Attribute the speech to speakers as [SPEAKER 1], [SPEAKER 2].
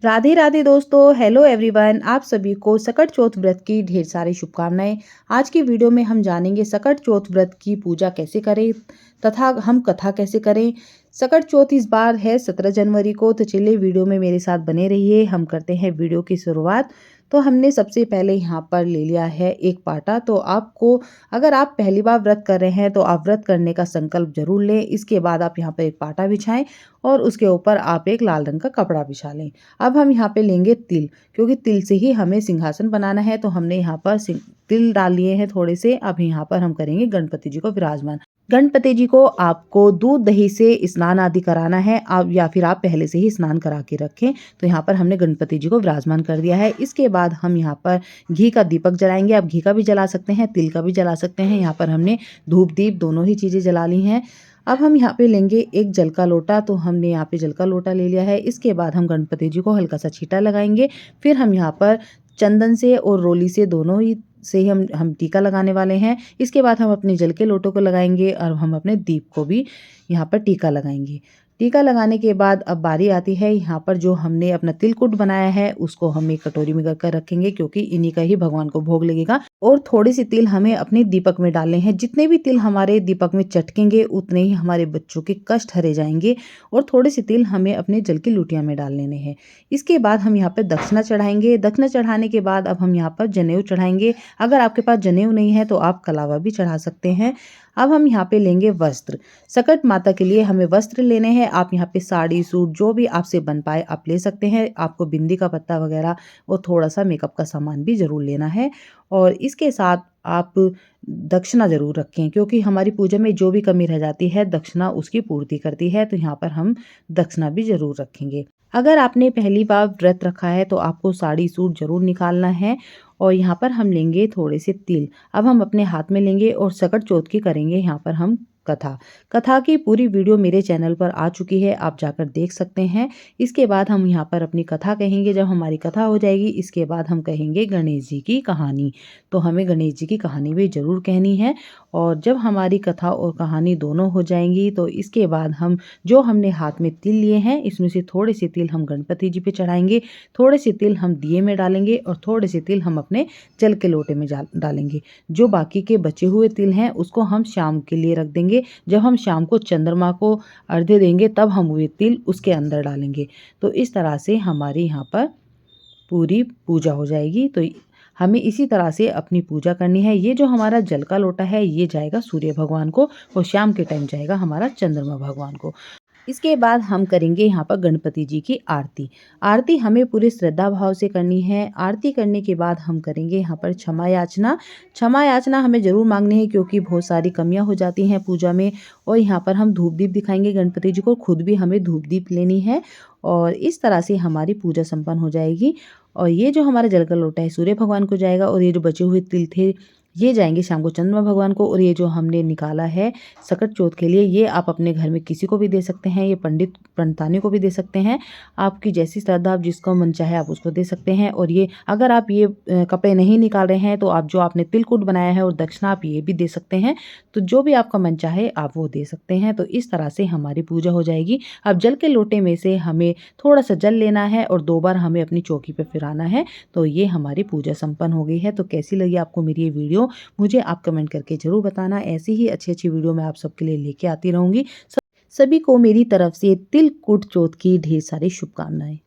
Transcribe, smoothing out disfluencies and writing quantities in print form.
[SPEAKER 1] राधे राधे दोस्तों, hello everyone. आप सभी को सकट चौथ व्रत की ढेर सारी शुभकामनाएं। आज की वीडियो में हम जानेंगे सकट चौथ व्रत की पूजा कैसे करें तथा हम कथा कैसे करें। सकट चौथ इस बार है 17 जनवरी को, तो चलिए वीडियो में मेरे साथ बने रहिए। हम करते हैं वीडियो की शुरुआत। तो हमने सबसे पहले यहाँ पर ले लिया है एक पाटा। तो आपको, अगर आप पहली बार व्रत कर रहे हैं तो आप व्रत करने का संकल्प जरूर लें। इसके बाद आप यहाँ पर एक पाटा बिछाएं और उसके ऊपर आप एक लाल रंग का कपड़ा बिछा लें। अब हम यहाँ पे लेंगे तिल, क्योंकि तिल से ही हमें सिंहासन बनाना है। तो हमने यहाँ पर तिल डाल लिए हैं थोड़े से। अब यहाँ पर हम करेंगे गणपति जी को विराजमान। गणपति जी को आपको दूध दही से स्नान आदि कराना है, आप या फिर आप पहले से ही स्नान करा के रखें। तो यहाँ पर हमने गणपति जी को विराजमान कर दिया है। इसके बाद हम यहाँ पर घी का दीपक जलाएंगे। आप घी का भी जला सकते हैं, तिल का भी जला सकते हैं। यहाँ पर हमने धूप दीप दोनों ही चीज़ें जला ली हैं। अब हम यहाँ पे लेंगे एक जल का लोटा। तो हमने यहाँ पे जल का लोटा ले लिया है। इसके बाद हम गणपति जी को हल्का सा छींटा लगाएंगे। फिर हम यहाँ पर चंदन से और रोली से दोनों ही से ही हम टीका लगाने वाले हैं। इसके बाद हम अपने जल के लोटों को लगाएंगे और हम अपने दीप को भी यहाँ पर टीका लगाएंगे। टीका लगाने के बाद अब बारी आती है यहाँ पर जो हमने अपना तिलकुट बनाया है उसको हम एक कटोरी में कर रखेंगे, क्योंकि इन्हीं का ही भगवान को भोग लगेगा। और थोड़ी सी तिल हमें अपने दीपक में डालने हैं। जितने भी तिल हमारे दीपक में चटकेंगे उतने ही हमारे बच्चों के कष्ट हरे जाएंगे। और थोड़ी सी तिल हमें अपने जल की लुटिया में डाल लेने हैं। इसके बाद हम यहाँ पर दक्षिणा चढ़ाएंगे। दक्षिणा चढ़ाने के बाद अब हम यहाँ पर जनेऊ चढ़ाएंगे। अगर आपके पास जनेऊ नहीं है तो आप कलावा भी चढ़ा सकते हैं। अब हम यहाँ पे लेंगे वस्त्र। सकट माता के लिए हमें वस्त्र लेने हैं। आप यहाँ पे साड़ी सूट जो भी आपसे बन पाए आप ले सकते हैं। आपको बिंदी का पत्ता वगैरह और थोड़ा सा मेकअप का सामान भी जरूर लेना है। और इसके साथ आप दक्षिणा जरूर रखें, क्योंकि हमारी पूजा में जो भी कमी रह जाती है दक्षिणा उसकी पूर्ति करती है। तो यहाँ पर हम दक्षिणा भी जरूर रखेंगे। अगर आपने पहली बार व्रत रखा है तो आपको साड़ी सूट जरूर निकालना है। और यहाँ पर हम लेंगे थोड़े से तिल। अब हम अपने हाथ में लेंगे और सकट चौथ की करेंगे यहाँ पर हम कथा। कथा की पूरी वीडियो मेरे चैनल पर आ चुकी है, आप जाकर देख सकते हैं। इसके बाद हम यहाँ पर अपनी कथा कहेंगे। जब हमारी कथा हो जाएगी इसके बाद हम कहेंगे गणेश जी की कहानी। तो हमें गणेश जी की कहानी भी जरूर कहनी है। और जब हमारी कथा और कहानी दोनों हो जाएंगी तो इसके बाद हम जो हमने हाथ में तिल लिए हैं इसमें से थोड़े से तिल हम गणपति जी पे चढ़ाएंगे, थोड़े से तिल हम दिए में डालेंगे और थोड़े से तिल हम अपने जल के लोटे में डालेंगे। जो बाकी के बचे हुए तिल हैं उसको हम शाम के लिए रख देंगे। जब हम शाम को चंद्रमा को अर्घ्य देंगे तब हम वे तिल उसके अंदर डालेंगे। तो इस तरह से हमारी यहाँ पर पूरी पूजा हो जाएगी। तो हमें इसी तरह से अपनी पूजा करनी है। ये जो हमारा जल का लोटा है ये जाएगा सूर्य भगवान को और शाम के टाइम जाएगा हमारा चंद्रमा भगवान को। इसके बाद हम करेंगे यहाँ पर गणपति जी की आरती। आरती हमें पूरे श्रद्धा भाव से करनी है। आरती करने के बाद हम करेंगे यहाँ पर क्षमा याचना। क्षमा याचना हमें जरूर मांगनी है, क्योंकि बहुत सारी कमियां हो जाती हैं पूजा में। और यहाँ पर हम धूप दीप दिखाएंगे गणपति जी को, खुद भी हमें धूप दीप लेनी है। और इस तरह से हमारी पूजा संपन्न हो जाएगी। और ये जो हमारा जल का लोटा है सूर्य भगवान को जाएगा और ये जो बचे हुए तिल थे ये जाएंगे शाम को चंद्रमा भगवान को। और ये जो हमने निकाला है सकट चौथ के लिए ये आप अपने घर में किसी को भी दे सकते हैं। ये पंडित पंडितानी को भी दे सकते हैं। आपकी जैसी श्रद्धा, आप जिसको मन चाहे आप उसको दे सकते हैं। और ये अगर आप ये कपड़े नहीं निकाल रहे हैं तो आप जो आपने तिलकुट बनाया है और दक्षिणा आप ये भी दे सकते हैं। तो जो भी आपका मन चाहे आप वो दे सकते हैं। तो इस तरह से हमारी पूजा हो जाएगी। अब जल के लोटे में से हमें थोड़ा सा जल लेना है और 2 बार हमें अपनी चौकी पर फिराना है। तो ये हमारी पूजा संपन्न हो गई है। तो कैसी लगी आपको मेरी ये वीडियो मुझे आप कमेंट करके जरूर बताना। ऐसी ही अच्छी अच्छी वीडियो मैं आप सबके लिए लेके आती रहूंगी। सभी को मेरी तरफ से तिलकुट चौथ की ढेर सारी शुभकामनाएं।